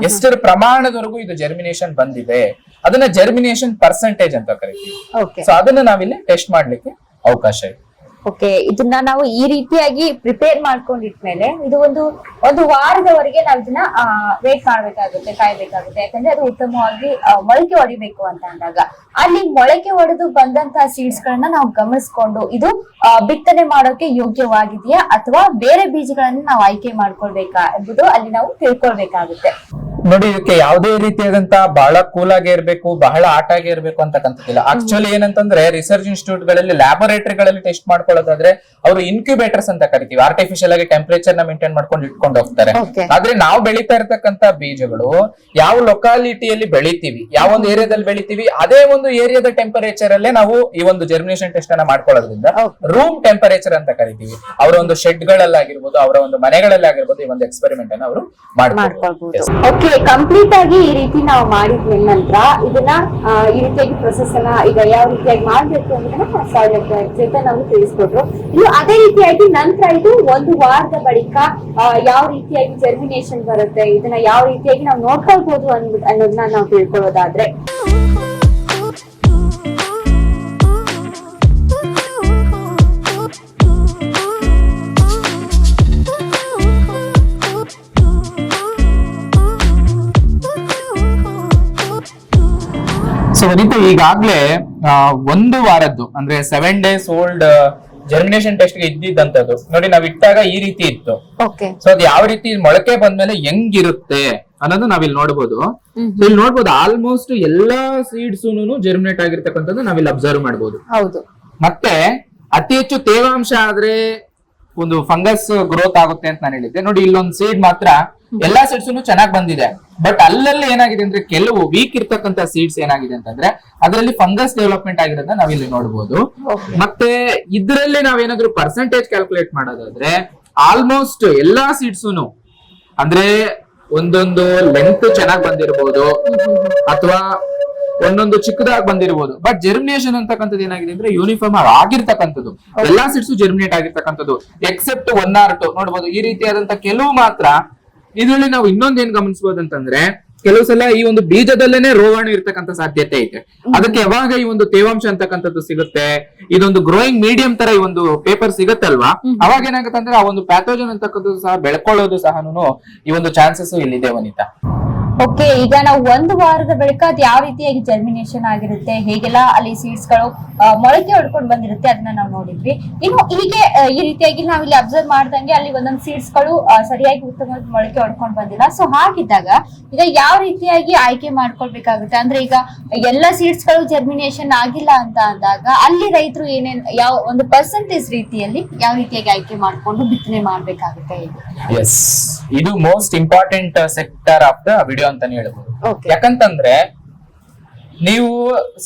ಎಷ್ಟರ ಪ್ರಮಾಣದವರೆಗೂ ಇದು ಜರ್ಮಿನೇಷನ್ ಬಂದಿದೆ, ಅದನ್ನ ಜರ್ಮಿನೇಷನ್ ಪರ್ಸೆಂಟೇಜ್ ಅಂತ ಕರಿತೀವಿ. ಸೊ ಅದನ್ನ ನಾವಿಲ್ಲಿ ಟೆಸ್ಟ್ ಮಾಡ್ಲಿಕ್ಕೆ ಅವಕಾಶ ಇದೆ. ಓಕೆ, ಇದನ್ನ ನಾವು ಈ ರೀತಿಯಾಗಿ ಪ್ರಿಪೇರ್ ಮಾಡ್ಕೊಂಡಿಟ್ಮೇಲೆ ಇದು ಒಂದು ವಾರದವರೆಗೆ ನಾವು ಇದನ್ನ ವೇಟ್ ಮಾಡ್ಬೇಕಾಗುತ್ತೆ, ಕಾಯ್ಬೇಕಾಗುತ್ತೆ. ಯಾಕಂದ್ರೆ ಅದು ಉತ್ತಮವಾಗಿ ಮೊಳಕೆ ಹೊಡಿಬೇಕು ಅಂತ ಅಂದಾಗ ಅಲ್ಲಿ ಮೊಳಕೆ ಹೊಡೆದು ಬಂದಂತಹ ಸೀಡ್ಸ್ ಗಳನ್ನ ನಾವು ಗಮನಿಸ್ಕೊಂಡು ಇದು ಬಿತ್ತನೆ ಮಾಡೋಕೆ ಯೋಗ್ಯವಾಗಿದೆಯಾ ಅಥವಾ ಬೇರೆ ಬೀಜಗಳನ್ನ ನಾವು ಆಯ್ಕೆ ಮಾಡ್ಕೊಳ್ಬೇಕಾ ಎಂಬುದು ಅಲ್ಲಿ ನಾವು ತಿಳ್ಕೊಳ್ಬೇಕಾಗುತ್ತೆ. ನೋಡಿ, ಇದಕ್ಕೆ ಯಾವುದೇ ರೀತಿಯಾದಂತ ಬಹಳ ಕೂಲ್ ಆಗಿ ಇರ್ಬೇಕು, ಬಹಳ ಆಟ ಆಗಿ ಇರ್ಬೇಕು ಅಂತಕ್ಕಂಥದ್ದಿಲ್ಲ. ಆಕ್ಚುಲಿ ಏನಂತಂದ್ರೆ ರಿಸರ್ಚ್ ಇನ್ಸ್ಟಿಟ್ಯೂಟ್ ಗಳಲ್ಲಿ ಲ್ಯಾಬೊರೇಟರಿಗಳಲ್ಲಿ ಟೆಸ್ಟ್ ಮಾಡ್ಕೊಳ್ಳೋದಾದ್ರೆ ಅವರು ಇನ್ಕ್ಯುಬೇಟರ್ಸ್ ಅಂತ ಕರಿತೀವಿ, ಆರ್ಟಿಫಿಷಿಯಲ್ ಆಗಿ ಟೆಂಪರೇಚರ್ ನ ಮೇಂಟೈನ್ ಮಾಡ್ಕೊಂಡು ಇಟ್ಕೊಂಡು ಹೋಗ್ತಾರೆ. ಆದ್ರೆ ನಾವು ಬೆಳೀತಾ ಇರ್ತಕ್ಕಂತ ಬೀಜಗಳು ಯಾವ ಲೊಕಾಲಿಟಿಯಲ್ಲಿ ಬೆಳಿತೀವಿ, ಯಾವ ಒಂದು ಏರಿಯಾದಲ್ಲಿ ಬೆಳಿತೀವಿ, ಅದೇ ಒಂದು ಏರಿಯಾದ ಟೆಂಪರೇಚರ್ ಅಲ್ಲೇ ನಾವು ಈ ಒಂದು ಜರ್ಮಿನೇಷನ್ ಟೆಸ್ಟ್ ಅನ್ನ ಮಾಡ್ಕೊಳ್ಳೋದ್ರಿಂದ ರೂಮ್ ಟೆಂಪರೇಚರ್ ಅಂತ ಕರಿತೀವಿ. ಅವರ ಒಂದು ಶೆಡ್ ಗಳಲ್ಲಾಗಿರ್ಬೋದು, ಅವರ ಒಂದು ಮನೆಗಳಲ್ಲಾಗಿರ್ಬೋದು, ಈ ಒಂದು ಎಕ್ಸ್ಪೆರಿಮೆಂಟ್ ಅನ್ನ ಅವರು ಮಾಡ್ಕೊಳ್ಬಹುದು. ಕಂಪ್ಲೀಟ್ ಆಗಿ ಈ ರೀತಿ ನಾವು ಮಾಡಿದ ನಂತರ ಇದನ್ನ ಈ ರೀತಿಯಾಗಿ ಪ್ರೊಸೆಸ್ ಅನ್ನ ಈಗ ಯಾವ ರೀತಿಯಾಗಿ ಮಾಡ್ಬೇಕು ಅನ್ನೋದನ್ನ ಜೊತೆ ನಾವು ತಿಳಿಸ್ಕೊಟ್ರು. ಇನ್ನು ಅದೇ ರೀತಿಯಾಗಿ ನಂತರ ಇದು 1 ವಾರದ ಬಳಿಕ ಯಾವ ರೀತಿಯಾಗಿ ಜರ್ಮಿನೇಷನ್ ಬರುತ್ತೆ, ಇದನ್ನ ಯಾವ ರೀತಿಯಾಗಿ ನಾವು ನೋಡ್ಕೊಳ್ಬಹುದು ಅನ್ನೋದನ್ನ ನಾವು ತಿಳ್ಕೊಳ್ಳೋದಾದ್ರೆ, ಸೊ ವನಿತಾ, ಈಗಾಗ್ಲೇ 1 ವಾರದ್ದು ಅಂದ್ರೆ 7 days ಓಲ್ಡ್ ಜರ್ಮಿನೇಷನ್ ಟೆಸ್ಟ್ ಗೆ ಇದ್ದಿದ್ದಂತದ್ದು ನೋಡಿ, ನಾವ್ ಇಟ್ಟಾಗ ಈ ರೀತಿ ಇತ್ತು. ಸೊ ಅದು ಯಾವ ರೀತಿ ಮೊಳಕೆ ಬಂದ್ಮೇಲೆ ಹೆಂಗಿರುತ್ತೆ ಅನ್ನೋದು ನಾವಿಲ್ಲಿ ನೋಡ್ಬೋದು. ಇಲ್ಲಿ ನೋಡ್ಬೋದು, ಆಲ್ಮೋಸ್ಟ್ ಎಲ್ಲಾ ಸೀಡ್ಸ್ ಜರ್ಮಿನೇಟ್ ಆಗಿರ್ತಕ್ಕಂಥದ್ದು ನಾವಿಲ್ಲಿ ಅಬ್ಸರ್ವ್ ಮಾಡಬಹುದು. ಮತ್ತೆ ಅತಿ ಹೆಚ್ಚು ತೇವಾಂಶ ಆದ್ರೆ ಒಂದು ಫಂಗಸ್ ಗ್ರೋತ್ ಆಗುತ್ತೆ ಅಂತ ನಾನು ಹೇಳಿದ್ದೆ. ನೋಡಿ, ಇಲ್ಲೊಂದು ಸೀಡ್ ಮಾತ್ರ ಎಲ್ಲಾ ಸೀಡ್ಸ್ ಚೆನ್ನಾಗಿ ಬಂದಿದೆ, ಬಟ್ ಅಲ್ಲಲ್ಲಿ ಏನಾಗಿದೆ ಅಂದ್ರೆ ಕೆಲವು ವೀಕ್ ಇರ್ತಕ್ಕಂಥ ಸೀಡ್ಸ್ ಏನಾಗಿದೆ ಅಂತಂದ್ರೆ ಅದರಲ್ಲಿ ಫಂಗಸ್ ಡೆವಲಪ್ಮೆಂಟ್ ಆಗಿರೋದನ್ನ ನಾವಿಲ್ಲಿ ನೋಡಬಹುದು. ಮತ್ತೆ ಇದರಲ್ಲಿ ನಾವೇನಾದ್ರೂ ಪರ್ಸೆಂಟೇಜ್ ಕ್ಯಾಲ್ಕುಲೇಟ್ ಮಾಡೋದಾದ್ರೆ ಆಲ್ಮೋಸ್ಟ್ ಎಲ್ಲಾ ಸೀಡ್ಸ್ ಅಂದ್ರೆ ಒಂದೊಂದು ಲೆಂತ್ ಚೆನ್ನಾಗಿ ಬಂದಿರಬಹುದು ಅಥವಾ ಒಂದೊಂದು ಚಿಕ್ಕದಾಗಿ ಬಂದಿರಬಹುದು, ಬಟ್ ಜರ್ಮಿನೇಷನ್ ಅಂತಕ್ಕಂಥದ್ದು ಏನಾಗಿದೆ ಅಂದ್ರೆ ಯೂನಿಫಾರ್ಮ್ ಆಗಿರ್ತಕ್ಕಂಥದ್ದು. ಎಲ್ಲಾ ಸೀಡ್ಸ್ ಜರ್ಮಿನೇಟ್ ಆಗಿರ್ತಕ್ಕಂಥದ್ದು ಎಕ್ಸೆಪ್ಟ್ 1 or 2 ನೋಡಬಹುದು. ಈ ರೀತಿಯಾದಂತ ಕೆಲವು ಮಾತ್ರ. ಇದರಲ್ಲಿ ನಾವು ಇನ್ನೊಂದ್ ಏನ್ ಗಮನಿಸಬಹುದು ಅಂತಂದ್ರೆ ಕೆಲವು ಸಲ ಈ ಒಂದು ಬೀಜದಲ್ಲೇನೆ ರೋಗಾಣು ಇರ್ತಕ್ಕಂಥ ಸಾಧ್ಯತೆ ಐತೆ. ಅದಕ್ಕೆ ಯಾವಾಗ ಈ ಒಂದು ತೇವಾಂಶ ಅಂತಕ್ಕಂಥದ್ದು ಸಿಗುತ್ತೆ, ಇದೊಂದು ಗ್ರೋಯಿಂಗ್ ಮೀಡಿಯಂ ತರ ಈ ಒಂದು ಪೇಪರ್ ಸಿಗತ್ತಲ್ವಾ, ಅವಾಗ ಏನಾಗುತ್ತೆ ಅಂದ್ರೆ ಆ ಒಂದು ಪ್ಯಾಥೋಜನ್ ಅಂತಕ್ಕಂಥದ್ದು ಸಹ ಬೆಳ್ಕೊಳ್ಳೋದು ಸಹ ಈ ಒಂದು ಚಾನ್ಸಸ್ ಇಲ್ಲಿದೆ ವನಿತಾ. ಓಕೆ, ಈಗ ನಾವು 1 ವಾರದ ಬಳಿಕ ಅದು ಯಾವ ರೀತಿಯಾಗಿ ಜರ್ಮಿನೇಷನ್ ಆಗಿರುತ್ತೆ, ಹೇಗೆಲ್ಲ ಅಲ್ಲಿ ಸೀಡ್ಸ್ ಗಳು ಮೊಳಕೆ ಹೊಡ್ಕೊಂಡು ಬಂದಿರುತ್ತೆ ಅದನ್ನ ನಾವು ನೋಡಿದ್ವಿ. ಇನ್ನು ಹೀಗೆ ಈ ರೀತಿಯಾಗಿ ನಾವು ಇಲ್ಲಿ ಅಬ್ಸರ್ವ್ ಮಾಡ್ದಂಗೆ ಅಲ್ಲಿ ಒಂದೊಂದು ಸೀಡ್ಸ್ ಗಳು ಸರಿಯಾಗಿ ಉತ್ತಮವಾಗಿ ಮೊಳಕೆ ಹೊಡ್ಕೊಂಡು ಬಂದಿಲ್ಲ. ಸೊ ಹಾಗಿದ್ದಾಗ ಈಗ ಯಾವ ರೀತಿಯಾಗಿ ಆಯ್ಕೆ ಮಾಡ್ಕೊಳ್ಬೇಕಾಗುತ್ತೆ ಅಂದ್ರೆ, ಈಗ ಎಲ್ಲಾ ಸೀಡ್ಸ್ ಗಳು ಜರ್ಮಿನೇಷನ್ ಆಗಿಲ್ಲ ಅಂತ ಅಂದಾಗ ಅಲ್ಲಿ ರೈತರು ಏನೇನ್ ಯಾವ ಒಂದು ಪರ್ಸೆಂಟೇಜ್ ರೀತಿಯಲ್ಲಿ ಯಾವ ರೀತಿಯಾಗಿ ಆಯ್ಕೆ ಮಾಡ್ಕೊಂಡು ಬಿತ್ತನೆ ಮಾಡ್ಬೇಕಾಗುತ್ತೆ? ಎಸ್, ಇದು most important sector of the video ಅಂತಾನೆ ಹೇಳ್ಬೋದು. ಯಾಕಂತಂದ್ರೆ ನೀವು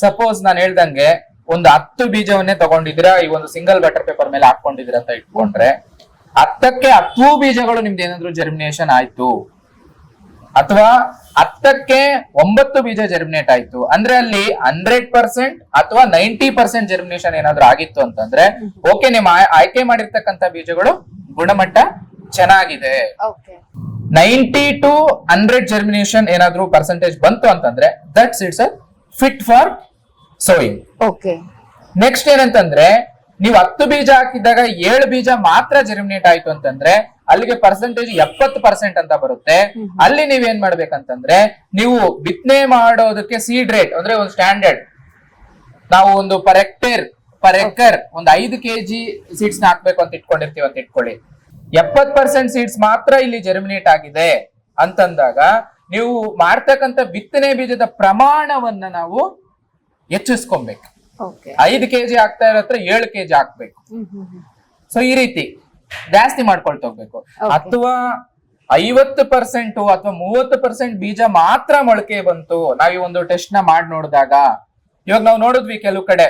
ಸಪೋಸ್ ನಾನು ಹೇಳ್ದಂಗೆ ಒಂದು 10 ಬೀಜವನ್ನೇ ತಗೊಂಡಿದ್ದೀರಾ, ಈ ಒಂದು ಸಿಂಗಲ್ ಬಟರ್ ಪೇಪರ್ ಮೇಲೆ ಹಾಕೊಂಡಿದ್ದೀರಾ ಅಂತ ಇಟ್ಕೊಂಡ್ರೆ 10ಕ್ಕೆ 10 ಬೀಜಗಳು ನಿಮ್ದು ಏನಾದ್ರು ಜರ್ಮಿನೇಷನ್ ಆಯ್ತು, ಅಥವಾ 10ಕ್ಕೆ 9 ಬೀಜ ಜರ್ಮಿನೇಟ್ ಆಯ್ತು ಅಂದ್ರೆ ಅಲ್ಲಿ 100% ಅಥವಾ 90% ಜರ್ಮಿನೇಷನ್ ಏನಾದ್ರು ಆಗಿತ್ತು ಅಂತಂದ್ರೆ ಓಕೆ, ನಿಮ್ಮ ಆಯ್ಕೆ ಮಾಡಿರ್ತಕ್ಕಂಥ ಬೀಜಗಳು ಗುಣಮಟ್ಟ ಚೆನ್ನಾಗಿದೆ. 90 to 100 ಜರ್ಮಿನೇಷನ್ ಏನಾದ್ರೂ ಪರ್ಸೆಂಟೇಜ್ ಬಂತು ಅಂತಂದ್ರೆ that seeds are fit for sowing. Next ಏನಂತಂದ್ರೆ ನೀವು 10 ಬೀಜ ಹಾಕಿದಾಗ 7 ಬೀಜ ಮಾತ್ರ ಜರ್ಮಿನೇಟ್ ಆಯ್ತು ಅಂತಂದ್ರೆ ಅಲ್ಲಿಗೆ ಪರ್ಸೆಂಟೇಜ್ 70% ಅಂತ ಬರುತ್ತೆ. ಅಲ್ಲಿ ನೀವೇನ್ ಮಾಡ್ಬೇಕಂತಂದ್ರೆ ನೀವು ಬಿತ್ತನೆ ಮಾಡೋದಕ್ಕೆ ಸೀಡ್ ರೇಟ್ ಅಂದ್ರೆ ಒಂದು ಸ್ಟ್ಯಾಂಡರ್ಡ್, ನಾವು ಒಂದು ಪರ್ ಎಕರ್ ಒಂದು 5 kg ಸೀಡ್ಸ್ ನ ಹಾಕ್ಬೇಕು ಅಂತ ಇಟ್ಕೊಂಡಿರ್ತೀವಿ ಅಂತ ಇಟ್ಕೊಳ್ಳಿ. 70% ಸೀಡ್ಸ್ ಮಾತ್ರ ಇಲ್ಲಿ ಜರ್ಮಿನೇಟ್ ಆಗಿದೆ ಅಂತಂದಾಗ ನೀವು ಮಾಡ್ತಕ್ಕಂಥ ಬಿತ್ತನೆ ಬೀಜದ ಪ್ರಮಾಣವನ್ನ ನಾವು ಹೆಚ್ಚಿಸ್ಕೊಬೇಕು. 5 kg ಆಗ್ತಾ ಇರತ್ರ 7 kg ಹಾಕ್ಬೇಕು. ಸೊ ಈ ರೀತಿ ಜಾಸ್ತಿ ಮಾಡ್ಕೊಳ್ತಾ ಹೋಗ್ಬೇಕು. ಅಥವಾ 50% ಅಥವಾ 30% ಬೀಜ ಮಾತ್ರ ಮೊಳಕೆ ಬಂತು ನಾವ್ ಈ ಒಂದು ಟೆಸ್ಟ್ ನ ಮಾಡಿ ನೋಡಿದಾಗ, ಇವಾಗ ನಾವು ನೋಡಿದ್ವಿ ಕೆಲವು ಕಡೆ.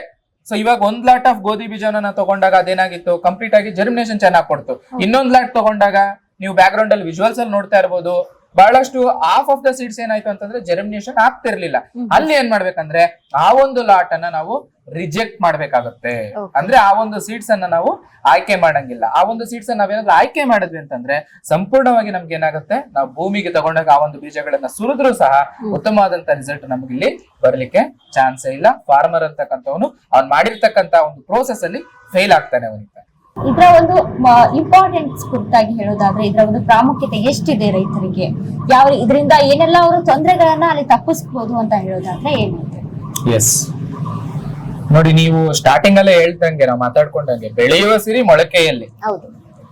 ಸೊ ಇವಾಗ 1 ಲಾಟ್ ಆಫ್ ಗೋಧಿ ಬೀಜನ ತಗೊಂಡಾಗ ಅದೇನಾಗಿತ್ತು, ಕಂಪ್ಲೀಟ್ ಆಗಿ ಜರ್ಮಿನೇಷನ್ ಚೆನ್ನಾಗಿ ಕೊಡ್ತು. ಇನ್ನೊಂದ್ ಲಾಟ್ ತಗೊಂಡಾಗ ನೀವು ಬ್ಯಾಕ್ ಗ್ರೌಂಡ್ ಅಲ್ಲಿ ವಿಜುವಲ್ಸ್ ಅಲ್ಲಿ ನೋಡ್ತಾ ಇರ್ಬೋದು, ಬಹಳಷ್ಟು ಹಾಫ್ ಆಫ್ ದ ಸೀಡ್ಸ್ ಏನಾಯ್ತು ಅಂತಂದ್ರೆ ಜರ್ಮಿನೇಷನ್ ಆಗ್ತಿರ್ಲಿಲ್ಲ. ಅಲ್ಲಿ ಏನ್ ಮಾಡ್ಬೇಕಂದ್ರೆ ಆ ಒಂದು ಲಾಟ್ ಅನ್ನ ನಾವು ರಿಜೆಕ್ಟ್ ಮಾಡ್ಬೇಕಾಗುತ್ತೆ. ಅಂದ್ರೆ ಆ ಒಂದು ಸೀಡ್ಸ್ ಅನ್ನ ನಾವು ಆಯ್ಕೆ ಮಾಡಂಗಿಲ್ಲ. ಆ ಒಂದು ಸೀಡ್ಸ್ ಅನ್ನ ನಾವೇನಾದ್ರೂ ಆಯ್ಕೆ ಮಾಡಿದ್ವಿ ಅಂತಂದ್ರೆ ಸಂಪೂರ್ಣವಾಗಿ ನಮ್ಗೆ ಏನಾಗುತ್ತೆ, ನಾವು ಭೂಮಿಗೆ ತಗೊಂಡಾಗ ಆ ಒಂದು ಬೀಜಗಳನ್ನ ಸುರಿದ್ರು ಸಹ ಉತ್ತಮವಾದಂತ ರಿಸಲ್ಟ್ ನಮ್ಗೆ ಇಲ್ಲಿ ಬರ್ಲಿಕ್ಕೆ ಚಾನ್ಸ್ ಇಲ್ಲ. ಫಾರ್ಮರ್ ಅಂತಕ್ಕಂಥವನು ಅವ್ನು ಮಾಡಿರ್ತಕ್ಕಂತ ಒಂದು ಪ್ರೋಸೆಸ್ ಅಲ್ಲಿ ಫೇಲ್ ಆಗ್ತಾನೆ ಅವನಿಗೆ. ಇದರ ಒಂದು ಇಂಪಾರ್ಟೆನ್ಸ್ ಕುರಿತಾಗಿ ಹೇಳೋದಾದ್ರೆ ಇದರ ಒಂದು ಪ್ರಾಮುಖ್ಯತೆ ಎಷ್ಟಿದೆ ರೈತರಿಗೆ, ಯಾವ ಇದರಿಂದ ಏನೆಲ್ಲ ಅವರು ತೊಂದರೆಗಳನ್ನ ಅಲ್ಲಿ ತಪ್ಪಿಸಬಹುದು ಅಂತ ಹೇಳೋದಾದ್ರೆ ಏನಿದೆ? ಎಸ್ ನೋಡಿ, ನೀವು ಸ್ಟಾರ್ಟಿಂಗ್ ಅಲ್ಲೇ ಹೇಳ್ದಂಗೆ ನಾವು ಮಾತಾಡ್ಕೊಂಡಂಗೆ ಬೆಳೆಯುವ ಸಿರಿ ಮೊಳಕೆಯಲ್ಲಿ.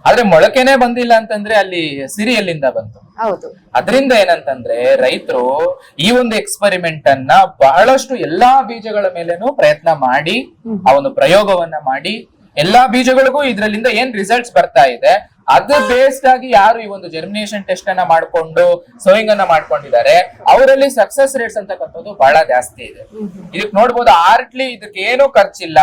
ಆದ್ರೆ ಮೊಳಕೆನೆ ಬಂದಿಲ್ಲ ಅಂತಂದ್ರೆ ಅಲ್ಲಿ ಸಿರಿ ಎಲ್ಲಿಂದ ಬಂತು? ಹೌದು. ಅದರಿಂದ ಏನಂತಂದ್ರೆ ರೈತರು ಈ ಒಂದು ಎಕ್ಸ್ಪೆರಿಮೆಂಟ್ ಅನ್ನ ಬಹಳಷ್ಟು ಎಲ್ಲಾ ಬೀಜಗಳ ಮೇಲೇನು ಪ್ರಯತ್ನ ಮಾಡಿ ಆ ಒಂದು ಪ್ರಯೋಗವನ್ನ ಮಾಡಿ ಎಲ್ಲಾ ಬೀಜಗಳಿಗೂ ಇದ್ರಲ್ಲಿಂದ ಏನ್ ರಿಸಲ್ಟ್ಸ್ ಬರ್ತಾ ಇದೆ ಅದು ಬೇಸ್ಡ್ ಆಗಿ ಯಾರು ಈ ಒಂದು ಜರ್ಮಿನೇಷನ್ ಟೆಸ್ಟ್ ಅನ್ನ ಮಾಡ್ಕೊಂಡು ಸೋಯಿಂಗ್ ಅನ್ನ ಮಾಡ್ಕೊಂಡಿದ್ದಾರೆ ಅವರಲ್ಲಿ ಸಕ್ಸಸ್ ರೇಟ್ಸ್ ಅಂತಕ್ಕಂಥದ್ದು ಬಹಳ ಜಾಸ್ತಿ ಇದೆ. ಇದಕ್ ನೋಡ್ಬೋದು ಆರ್ಟ್ಲಿ ಇದಕ್ಕೆ ಏನೂ ಖರ್ಚಿಲ್ಲ,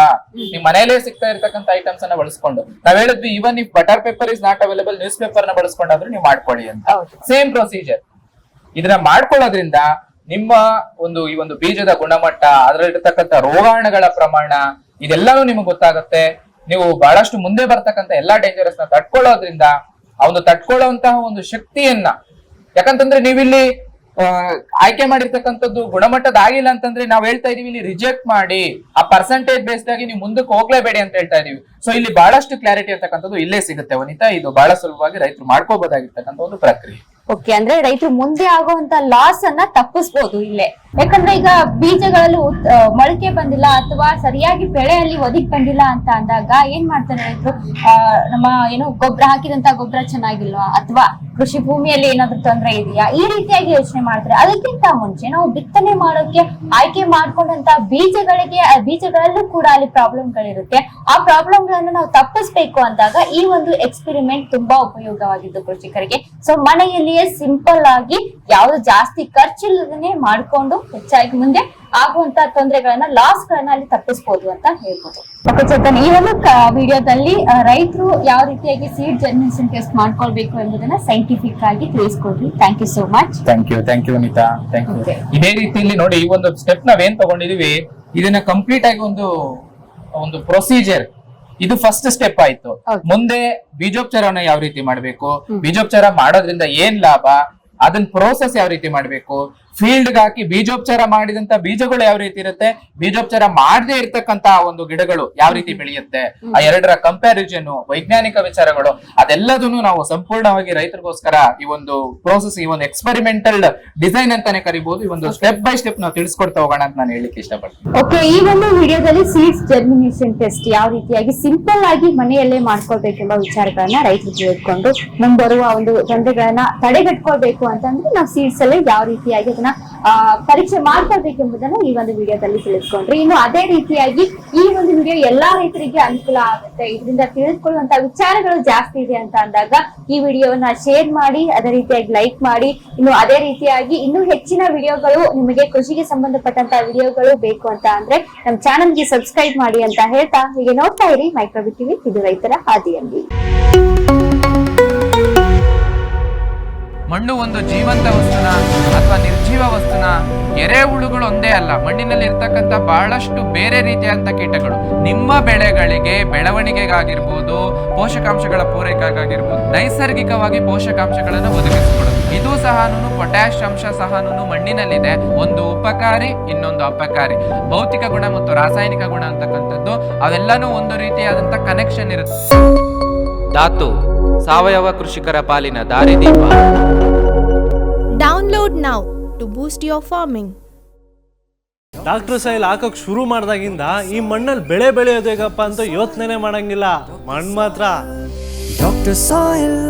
ನಿಮ್ ಮನೇಲೆ ಸಿಗ್ತಾ ಇರ್ತಕ್ಕಂಥ ಐಟಮ್ಸ್ ಅನ್ನ ಬಳಸ್ಕೊಂಡು ನಾವ್ ಹೇಳಿದ್ವಿ even if butter paper is not available news paper ನ ಬಳಸ್ಕೊಂಡಾದ್ರೂ ನೀವು ಮಾಡ್ಕೊಳ್ಳಿ ಅಂತ. Same procedure. ಇದನ್ನ ಮಾಡ್ಕೊಳ್ಳೋದ್ರಿಂದ ನಿಮ್ಮ ಈ ಒಂದು ಬೀಜದ ಗುಣಮಟ್ಟ, ಅದರಲ್ಲಿರ್ತಕ್ಕಂಥ ರೋಗಾಣುಗಳ ಪ್ರಮಾಣ ಇದೆಲ್ಲಾನು ನಿಮ್ಗೆ ಗೊತ್ತಾಗುತ್ತೆ. ನೀವು ಬಹಳಷ್ಟು ಮುಂದೆ ಬರ್ತಕ್ಕಂಥ ಎಲ್ಲಾ ಡೇಂಜರಸ್ ನ ತಡ್ಕೊಳ್ಳೋದ್ರಿಂದ ಆ ಒಂದು ತಡ್ಕೊಳ್ಳುವಂತಹ ಒಂದು ಶಕ್ತಿಯನ್ನ, ಯಾಕಂತಂದ್ರೆ ನೀವಿಲ್ಲಿ ಆಯ್ಕೆ ಮಾಡಿರ್ತಕ್ಕಂಥದ್ದು ಗುಣಮಟ್ಟದ ಆಗಿಲ್ಲ ಅಂತಂದ್ರೆ ನಾವ್ ಹೇಳ್ತಾ ಇದೀವಿ ಇಲ್ಲಿ ರಿಜೆಕ್ಟ್ ಮಾಡಿ ಆ ಪರ್ಸೆಂಟೇಜ್ ಬೇಸ್ಡ್ ಆಗಿ ನೀವು ಮುಂದಕ್ಕೆ ಹೋಗ್ಲೇಬೇಡಿ ಅಂತ ಹೇಳ್ತಾ ಇದೀವಿ. ಸೊ ಇಲ್ಲಿ ಬಹಳಷ್ಟು ಕ್ಲಾರಿಟಿ ಅಂತಕ್ಕಂಥದ್ದು ಇಲ್ಲೇ ಸಿಗುತ್ತೆ ವನಿತಾ. ಇದು ಬಹಳ ಸುಲಭವಾಗಿ ರೈತರು ಮಾಡ್ಕೋಬಹುದಾಗಿರ್ತಕ್ಕಂಥ ಒಂದು ಪ್ರಕ್ರಿಯೆ. ಓಕೆ, ಅಂದ್ರೆ ರೈತರು ಮುಂದೆ ಆಗುವಂತ ಲಾಸ್ ಅನ್ನ ತಪ್ಪಿಸಬಹುದು ಇಲ್ಲೇ. ಯಾಕಂದ್ರೆ ಈಗ ಬೀಜಗಳಲ್ಲಿ ಮೊಳಕೆ ಬಂದಿಲ್ಲ ಅಥವಾ ಸರಿಯಾಗಿ ಬೆಳೆಯಲ್ಲಿ ಒದಗಿ ಬಂದಿಲ್ಲ ಅಂತ ಅಂದಾಗ ಏನ್ ಮಾಡ್ತಾರೆ ರೈತರು, ನಮ್ಮ ಗೊಬ್ಬರ ಹಾಕಿದಂತ ಗೊಬ್ಬರ ಚೆನ್ನಾಗಿಲ್ವಾ ಅಥವಾ ಕೃಷಿ ಭೂಮಿಯಲ್ಲಿ ಏನಾದ್ರು ತೊಂದರೆ ಇದೆಯಾ, ಈ ರೀತಿಯಾಗಿ ಯೋಚನೆ ಮಾಡ್ತಾರೆ. ಅದಕ್ಕಿಂತ ಮುಂಚೆ ನಾವು ಬಿತ್ತನೆ ಮಾಡೋಕೆ ಆಯ್ಕೆ ಮಾಡ್ಕೊಂಡಂತ ಬೀಜಗಳಲ್ಲೂ ಕೂಡ ಅಲ್ಲಿ ಪ್ರಾಬ್ಲಮ್ಗಳಿರುತ್ತೆ. ಆ ಪ್ರಾಬ್ಲಮ್ಗಳನ್ನ ನಾವು ತಪ್ಪಿಸ್ಬೇಕು ಅಂದಾಗ ಈ ಒಂದು ಎಕ್ಸ್ಪೆರಿಮೆಂಟ್ ತುಂಬಾ ಉಪಯೋಗವಾಗಿದ್ದು ಕೃಷಿಕರಿಗೆ. ಸೊ ಮನೆಯಲ್ಲಿಯೇ ಸಿಂಪಲ್ ಆಗಿ ಯಾವ್ದು ಜಾಸ್ತಿ ಖರ್ಚಿಲ್ಲದೇ ಮಾಡ್ಕೊಂಡು ಹೆಚ್ಚಾಗಿ ಮುಂದೆ ಆಗುವಂತ ತೊಂದರೆಗಳನ್ನ, ಲಾಸ್ ಗಳನ್ನ ಅಲ್ಲಿ ತಪ್ಪಿಸಬಹುದು ಅಂತ ಹೇಳ್ಬೋದು. ಓಕೆ ಚೇತನ್, ಈ ಒಂದು ವಿಡಿಯೋದಲ್ಲಿ ರೈತರು ಯಾವ ರೀತಿಯಾಗಿ ಸೀಡ್ ಜರ್ಮಿನೇಷನ್ ಟೆಸ್ಟ್ ಮಾಡ್ಕೊಳ್ಬೇಕು ಎಂಬುದನ್ನ ಸೈಂಟಿಫಿಕ್ ಆಗಿ ತಿಳಿಸ್ಕೊಡ್ರಿ. Thank you so much. Thank you Anita. Thank you. ಇದೇ ರೀತಿಯಲ್ಲಿ ನೋಡಿ ಈ ಒಂದು ಸ್ಟೆಪ್ ನಾವೇನ್ ತಗೊಂಡಿದೀವಿ ಇದನ್ನ ಕಂಪ್ಲೀಟ್ ಆಗಿ ಒಂದು ಪ್ರೊಸೀಜರ್, ಇದು ಫಸ್ಟ್ ಸ್ಟೆಪ್ ಆಯ್ತು. ಮುಂದೆ ಬೀಜೋಪಚಾರವನ್ನ ಯಾವ ರೀತಿ ಮಾಡ್ಬೇಕು, ಬೀಜೋಪಚಾರ ಮಾಡೋದ್ರಿಂದ ಏನ್ ಲಾಭ, ಅದನ್ನ ಪ್ರೋಸೆಸ್ ಯಾವ ರೀತಿ ಮಾಡ್ಬೇಕು, ಫೀಲ್ಡ್ ಹಾಕಿ ಬೀಜೋಪಚಾರ ಮಾಡಿದಂತ ಬೀಜಗಳು ಯಾವ ರೀತಿ ಇರುತ್ತೆ, ಬೀಜೋಪಚಾರ ಮಾಡದೇ ಇರ್ತಕ್ಕಂತ ಒಂದು ಗಿಡಗಳು ಯಾವ ರೀತಿ ಬೆಳೆಯುತ್ತೆ, ಆ ಎರಡರ ಕಂಪ್ಯಾರಿಸನ್, ವೈಜ್ಞಾನಿಕ ವಿಚಾರಗಳು ಅದೆಲ್ಲದನ್ನು ನಾವು ಸಂಪೂರ್ಣವಾಗಿ ರೈತರಿಗೋಸ್ಕರ ಈ ಒಂದು ಪ್ರೋಸೆಸ್, ಈ ಒಂದು ಎಕ್ಸ್ಪೆರಿಮೆಂಟಲ್ ಡಿಸೈನ್ ಅಂತಾನೆ ಕರಿಬಹುದು, ಈ ಒಂದು ಸ್ಟೆಪ್ ಬೈ ಸ್ಟೆಪ್ ನಾವು ತಿಳಿಸ್ಕೊಡ್ತಾ ಹೋಗೋಣ ಅಂತ ನಾನು ಹೇಳಿಕ್ಕೆ ಇಷ್ಟಪಡ್ತೀನಿ. ಓಕೆ, ಈ ಒಂದು ವಿಡಿಯೋದಲ್ಲಿ ಸೀಡ್ಸ್ ಜರ್ಮಿನೇಷನ್ ಟೆಸ್ಟ್ ಯಾವ ರೀತಿಯಾಗಿ ಸಿಂಪಲ್ ಆಗಿ ಮನೆಯಲ್ಲೇ ಮಾಡ್ಕೊಳ್ಬೇಕೆಂಬ ವಿಚಾರಗಳನ್ನ ರೈತರು ತಿಳ್ಕೊಂಡು ಮುಂಬರುವ ಒಂದು ತೊಂದರೆಗಳನ್ನ ತಡೆಗಟ್ಕೊಳ್ಬೇಕು ಅಂತಂದ್ರೆ ನಾವು ಸೀಡ್ಸ್ ಅಲ್ಲಿ ಯಾವ ರೀತಿಯಾಗಿ ಅದನ್ನ ಪರೀಕ್ಷೆ ಮಾಡ್ಕೊಳ್ಬೇಕೆಂಬುದನ್ನ ಈ ಒಂದು ವಿಡಿಯೋದಲ್ಲಿ ತಿಳಿಸ್ಕೊಂಡ್ರಿ. ಇನ್ನು ಅದೇ ರೀತಿಯಾಗಿ ಈ ಒಂದು ವಿಡಿಯೋ ಎಲ್ಲಾ ರೈತರಿಗೆ ಅನುಕೂಲ ಆಗುತ್ತೆ, ಇದರಿಂದ ತಿಳಿದುಕೊಳ್ಳುವಂತ ವಿಚಾರಗಳು ಜಾಸ್ತಿ ಇದೆ ಅಂತ ಅಂದಾಗ ಈ ವಿಡಿಯೋವನ್ನ ಶೇರ್ ಮಾಡಿ, ಅದೇ ರೀತಿಯಾಗಿ ಲೈಕ್ ಮಾಡಿ. ಇನ್ನು ಅದೇ ರೀತಿಯಾಗಿ ಇನ್ನೂ ಹೆಚ್ಚಿನ ವಿಡಿಯೋಗಳು, ನಿಮಗೆ ಕೃಷಿಗೆ ಸಂಬಂಧಪಟ್ಟಂತ ವಿಡಿಯೋಗಳು ಬೇಕು ಅಂತ ಅಂದ್ರೆ ನಮ್ಮ ಚಾನಲ್ಗೆ ಸಬ್ಸ್ಕ್ರೈಬ್ ಮಾಡಿ ಅಂತ ಹೇಳ್ತಾ ಹೀಗೆ ನೋಡ್ತಾ ಇರಿ ಮೈಕ್ರೋಬಿಟ್ ಟಿವಿ, ಇದು ರೈತರ ಹಾದಿಯಲ್ಲಿ. ಮಣ್ಣು ಒಂದು ಜೀವಂತ ವಸ್ತುನ ಅಥವಾ ನಿರ್ಜೀವ ವಸ್ತುನ? ಎರೆಹುಳುಗಳು ಒಂದೇ ಅಲ್ಲ, ಮಣ್ಣಿನಲ್ಲಿ ಇರ್ತಕ್ಕಂಥ ಬಹಳಷ್ಟು ಬೇರೆ ರೀತಿಯಾದಂಥ ಕೀಟಗಳು ನಿಮ್ಮ ಬೆಳೆಗಳಿಗೆ ಬೆಳವಣಿಗೆಗಾಗಿರ್ಬೋದು, ಪೋಷಕಾಂಶಗಳ ಪೂರೈಕೆಗಾಗಿರ್ಬೋದು ನೈಸರ್ಗಿಕವಾಗಿ ಪೋಷಕಾಂಶಗಳನ್ನು ಒದಗಿಸಿಕೊಡುತ್ತೆ. ಇದು ಸಹ ಪೊಟ್ಯಾಶ್ ಅಂಶ ಸಹ ಮಣ್ಣಿನಲ್ಲಿದೆ. ಒಂದು ಉಪಕಾರಿ, ಇನ್ನೊಂದು ಅಪಕಾರಿ. ಭೌತಿಕ ಗುಣ ಮತ್ತು ರಾಸಾಯನಿಕ ಗುಣ ಅಂತಕ್ಕಂಥದ್ದು ಅವೆಲ್ಲನೂ ಒಂದು ರೀತಿಯಾದಂಥ ಕನೆಕ್ಷನ್ ಇರುತ್ತೆ. ಧಾತು ಸಾವಯವ ಕೃಷಿಕರ ಪಾಲಿನ ದಾರಿದೀಪ. Download now to boost your farming. Doctor ಸೈಲ್ ಹಾಕಕ್ ಶುರು ಮಾಡ್ದಾಗಿಂದ ಈ ಮಣ್ಣಲ್ಲಿ ಬೆಳೆ ಬೆಳೆಯೋದು ಹೇಗಪ್ಪ ಅಂತ ಯೋಚನೆ ಮಾಡಂಗಿಲ್ಲ. ಮಣ್ಣು ಮಾತ್ರ ಡಾಕ್ಟರ್ ಸಾಯಿಲ್